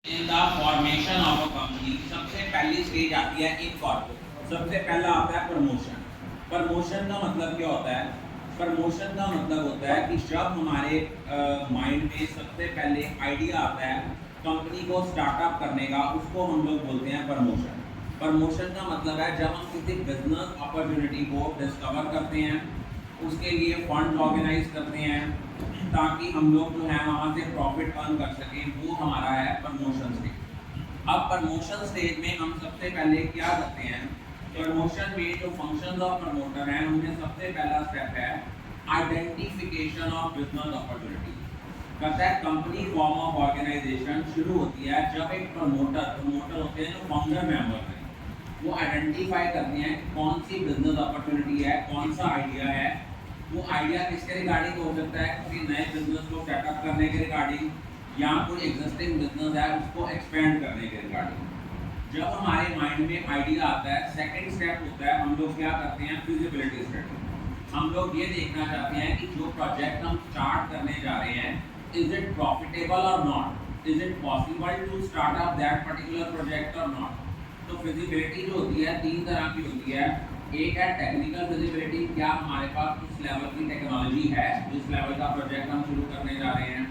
In the formation of a company सबसे पहली stage आती है इनकॉर्पोरेट। सबसे पहला आता है प्रमोशन। प्रमोशन का मतलब क्या होता है? प्रमोशन का मतलब होता है कि जब हमारे माइंड में सबसे पहले आइडिया आता है कंपनी को स्टार्टअप करने का, उसको हम लोग बोलते हैं प्रमोशन। प्रमोशन का मतलब है जब हम किसी बिजनेस अपॉर्चुनिटी को डिस्कवर करते हैं, उसके लिए फंड ऑर्गेनाइज करते हैं ताकि हम लोग जो है वहाँ से प्रॉफिट अर्न कर सकें, वो हमारा है प्रमोशन स्टेज। अब प्रमोशन स्टेज में हम सबसे पहले क्या करते हैं? प्रमोशन में जो फंक्शंस ऑफ प्रमोटर हैं उनमें सबसे पहला स्टेप है आइडेंटिफिकेशन ऑफ बिजनेस अपॉर्चुनिटी। कहता है कंपनी फॉर्म ऑफ ऑर्गेनाइजेशन शुरू होती है जब एक प्रमोटर होते हैं जो फाउंडर मेंबर हैं, वो आइडेंटिफाई करते हैं कौन सी बिजनेस अपॉर्चुनिटी है, कौन सा आइडिया है। वो आइडिया किसके रिगार्डिंग हो सकता है? किसी नए बिजनेस को सेटअप करने के रिगार्डिंग, या कोई एग्जिस्टिंग बिजनेस है उसको एक्सपेंड करने के रिगार्डिंग। जब हमारे माइंड में आइडिया आता है, सेकंड स्टेप होता है हम लोग क्या करते हैं? Feasibility study. हम लोग ये देखना चाहते हैं कि जो प्रोजेक्ट हम स्टार्ट करने जा रहे हैं, इज इट प्रॉफिटेबल और not, is it possible to start up that particular project और नॉट। तो फिजिबिलिटी जो होती है तीन तरह की होती है। एक है टेक्निकल फिजिबिलिटी, क्या हमारे पास उस लेवल की टेक्नोलॉजी है जिस लेवल का प्रोजेक्ट हम शुरू करने जा रहे हैं।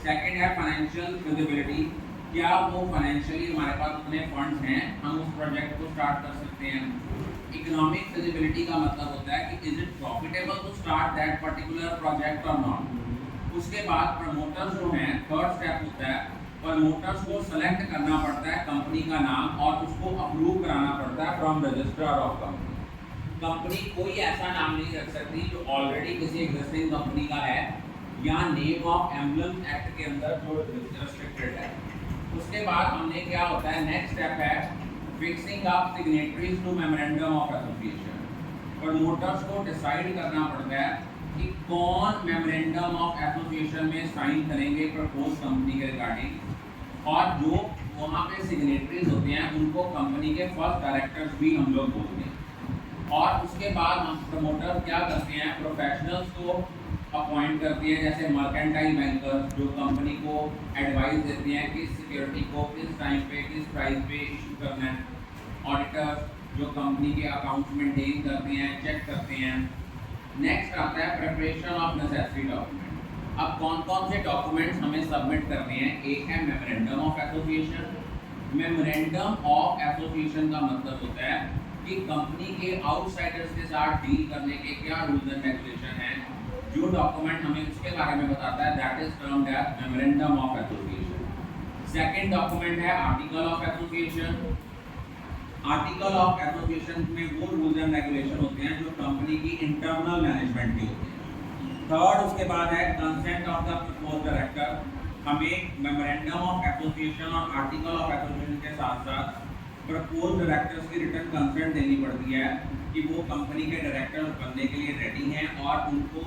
सेकंड है फाइनेंशियल फिजिबिलिटी, क्या वो फाइनेंशियली हमारे पास उतने फंड्स हैं हम उस प्रोजेक्ट को स्टार्ट कर सकते हैं। इकोनॉमिक फिजिबिलिटी का मतलब होता है कि is it profitable to start that particular project और नॉट। उसके बाद प्रमोटर्स जो हैं, थर्ड स्टेप होता है प्रमोटर्स को सेलेक्ट करना पड़ता है कंपनी का नाम और उसको अप्रूव कराना पड़ता है from registrar of company. Company कोई ऐसा नाम नहीं रख सकती जो ऑलरेडी किसी एग्जिस्टिंग कंपनी का है या नेम ऑफ एम्बलम एक्ट के अंदर जो रिस्ट्रिक्टेड है। उसके बाद हमने क्या होता है, नेक्स्ट स्टेप है fixing up signatories to memorandum of association. Promoters को डिसाइड करना पड़ता है कि कौन मेमोरेंडम ऑफ एसोसिएशन में साइन करेंगे प्रपोज कंपनी के रिगार्डिंग, और जो वहाँ पे सिग्नेटरीज होते हैं उनको कंपनी के फर्स्ट डायरेक्टर्स भी हम लोग बोलते हैं। और उसके बाद हम प्रमोटर क्या करते हैं, प्रोफेशनल्स को अपॉइंट करते हैं, जैसे मर्केंटाइल बैंकर्स जो कंपनी को एडवाइस देते हैं किस सिक्योरिटी को किस टाइम पे किस प्राइस पे इशू करना है। ऑडिटर्स जो कंपनी के अकाउंट्स मेंटेन करते हैं, चेक करते हैं। नेक्स्ट आता है प्रिपरेशन ऑफ नेसेसरी डॉक्यूमेंट। अब कौन कौन से डॉक्यूमेंट्स हमें सबमिट करने हैं? एक है memorandum of association. Memorandum of association का मतलब होता है कि कंपनी के आउटसाइडर्स के साथ डील करने के क्या रूल्स एंड रेगुलेशन हैं। जो डॉक्यूमेंट हमें उसके बारे में बताता है that is termed as memorandum of association. Second document है article of association. Article of association में वो रूल्स एंड रेगुलेशन होते हैं जो कंपनी की इंटरनल मैनेजमेंट की होती है। थर्ड उसके बाद है consent of the proposed director. हमें मेमोरेंडम ऑफ एसोसिएशन और आर्टिकल ऑफ एसोसिएशन के साथ साथ प्रपोज डायरेक्टर्स की रिटर्न कंसेंट देनी पड़ती है कि वो कंपनी के डायरेक्टर बनने के लिए रेडी हैं, और उनको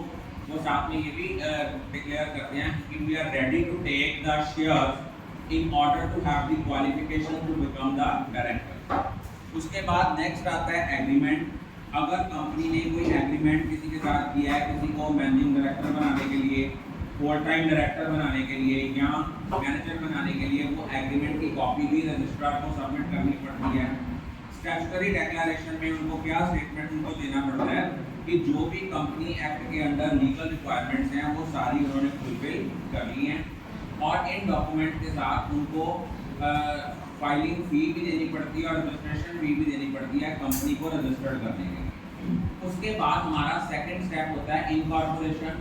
वो साथ में ये भी डिक्लेयर करते हैं कि we are ready to take the shares in order to have the qualification to become the director. उसके बाद नेक्स्ट आता है एग्रीमेंट। अगर कंपनी ने कोई एग्रीमेंट किसी के साथ किया है, किसी को मैनेजिंग डायरेक्टर बनाने के लिए, फुल टाइम डायरेक्टर बनाने के लिए या मैनेजर बनाने के लिए, वो एग्रीमेंट की कॉपी भी रजिस्ट्रार को सबमिट करनी पड़ती है। स्टैट्यूटरी डिक्लेरेशन में उनको क्या स्टेटमेंट उनको देना पड़ता है कि जो भी कंपनी एक्ट के अंदर लीगल रिक्वायरमेंट्स हैं वो सारी उन्होंने फुलफिल कर ली हैं। और इन डॉक्यूमेंट के साथ उनको फाइलिंग फ़ी भी देनी पड़ती है और रजिस्ट्रेशन फ़ी भी देनी पड़ती है कंपनी को रजिस्टर्ड करने के लिए। उसके बाद हमारा सेकेंड स्टेप होता है इनकॉर्पोरेशन।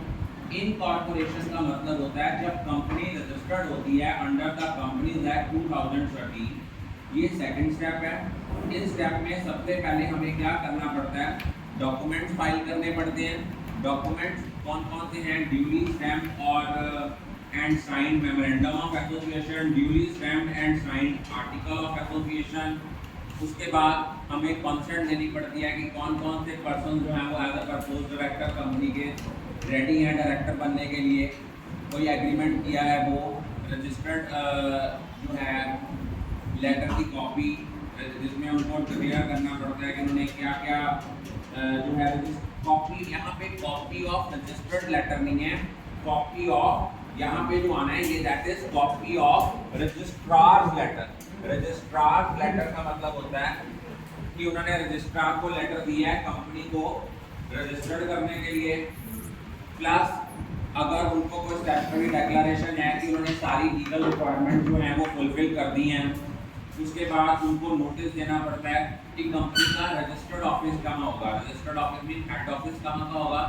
इनकॉर्पोरेशन का मतलब होता है जब कंपनी रजिस्टर्ड होती है अंडर द कंपनीज एक्ट 2013। ये सेकंड स्टेप है। इस स्टेप में सबसे पहले हमें क्या करना पड़ता है? डॉक्यूमेंट्स फाइल करने पड़ते हैं। डॉक्यूमेंट्स कौन कौन से हैं? ड्यूली स्टैम्प और and signed memorandum of association, duly stamped and signed article of association. उसके बाद हमें कंसेंट देनी पड़ती है कि कौन कौन से पर्सन जो हैं वो as a propose director company के रेडी हैं डायरेक्टर बनने के लिए। कोई एग्रीमेंट किया है, वो रजिस्टर्ड जो है लेटर की कॉपी जिसमें उनको क्लियर करना पड़ता है कि उन्होंने क्या क्या जो है कॉपी, यहाँ पे कॉपी ऑफ रजिस्टर्ड लेटर नहीं है, कॉपी ऑफ यहाँ पे जो आना है ये that is copy of registrar letter. Registrar letter का मतलब होता है कि उन्होंने रजिस्ट्रार को लेटर दिया है कंपनी को रजिस्टर्ड करने के लिए, प्लस अगर उनको कोई स्टैट्यूटरी डिक्लेरेशन है कि उन्होंने सारी लीगल रिक्वायरमेंट जो है वो फुलफिल कर दी हैं, उसके बाद उनको नोटिस देना पड़ता है कि कंपनी का रजिस्टर्ड ऑफिस कहाँ होगा। रजिस्टर्ड ऑफिस में हेड ऑफिस कहाँ का होगा,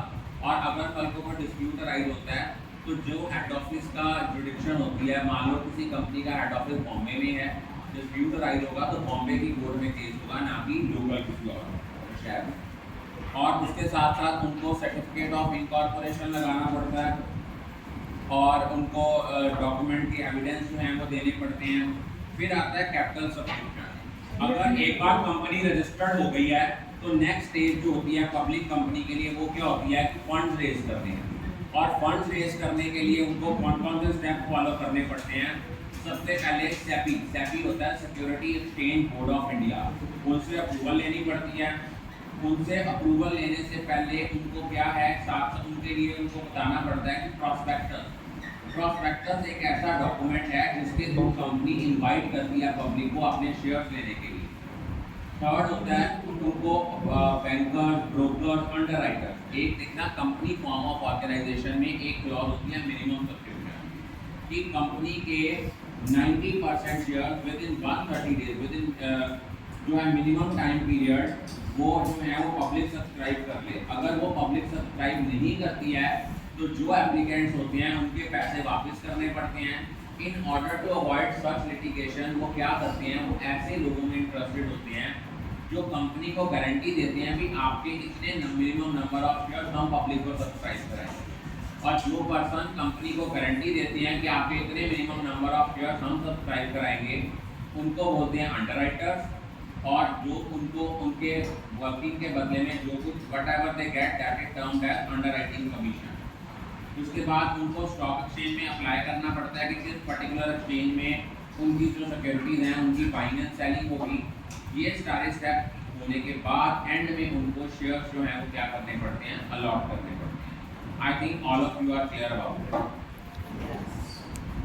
और अगर कल को कोई डिस्प्यूट अराइज होता है तो जो हेड ऑफिस का जुडिक्शन होती है, मान लो किसी कंपनी का हेड ऑफिस बॉम्बे में है, डिस्प्यूट अराइज होगा तो बॉम्बे की कोर्ट में केस होगा, ना कि लोकल किसी और शहर में। और उसके साथ साथ उनको सर्टिफिकेट ऑफ इनकॉर्पोरेशन लगाना पड़ता है, और उनको डॉक्यूमेंट की एविडेंस जो है वो देने पड़ते हैं। फिर आता है कैपिटल सब्सक्रिप्शन। अगर एक बार कंपनी रजिस्टर्ड हो गई है तो नेक्स्ट स्टेज जो होती है पब्लिक कंपनी के लिए वो क्या होती है, फंड रेज करने हैं। और फंड रेज करने के लिए उनको कौन कौन से स्टेप फॉलो करने पड़ते हैं। सबसे पहले सेबी, सेबी होता है security exchange board of India, उनसे अप्रूवल लेनी पड़ती है। उनसे अप्रूवल लेने से पहले उनको क्या है, साथ उनके लिए उनको बताना पड़ता है कि प्रॉस्पेक्टस एक ऐसा डॉक्यूमेंट है जिसके थ्रू कंपनी इनवाइट करती है पब्लिक को अपने शेयर्स लेने के लिए। थर्ड होता है उनको बैंकर्स, ब्रोकर्स, अंडरराइटर्स। एक देखना कंपनी फॉर्म ऑफ ऑर्गेनाइजेशन में एक क्लॉज होती है मिनिमम सब्सक्रिप्शन कि कंपनी के 90% shares with in 130 days, with in जो है मिनिमम टाइम पीरियड, वो जो है वो पब्लिक सब्सक्राइब कर ले। अगर वो पब्लिक सब्सक्राइब नहीं करती है तो जो एप्लीकेंट्स होते हैं उनके पैसे वापस करने पड़ते हैं। In order to avoid such litigation वो क्या करते हैं, वो ऐसे लोगों में इंटरेस्टेड होते हैं जो कंपनी को गारंटी देते हैं कि आपके इतने मिनिमम नंबर ऑफ शेयर्स हम पब्लिक को सब्सक्राइब कराएंगे। और जो पर्सन कंपनी को गारंटी देते हैं कि आपके इतने मिनिमम नंबर ऑफ शेयर्स हम सब्सक्राइब कराएंगे, उनको बोलते हैं अंडरराइटर्स। और जो उनको उनके वर्किंग के बदले में जो कुछ whatever they get that is termed as underwriting commission. उसके बाद उनको स्टॉक एक्सचेंज में अप्लाई करना पड़ता है कि किस पर्टिकुलर एक्सचेंज में उनकी जो सिक्योरिटीज़ हैं उनकी बाइंग एंड सेलिंग होगी। ये सारे स्टेप होने के बाद एंड में उनको शेयर्स जो हैं वो क्या करने पड़ते हैं, अलॉट करने पड़ते हैं। I think all of you are clear about it.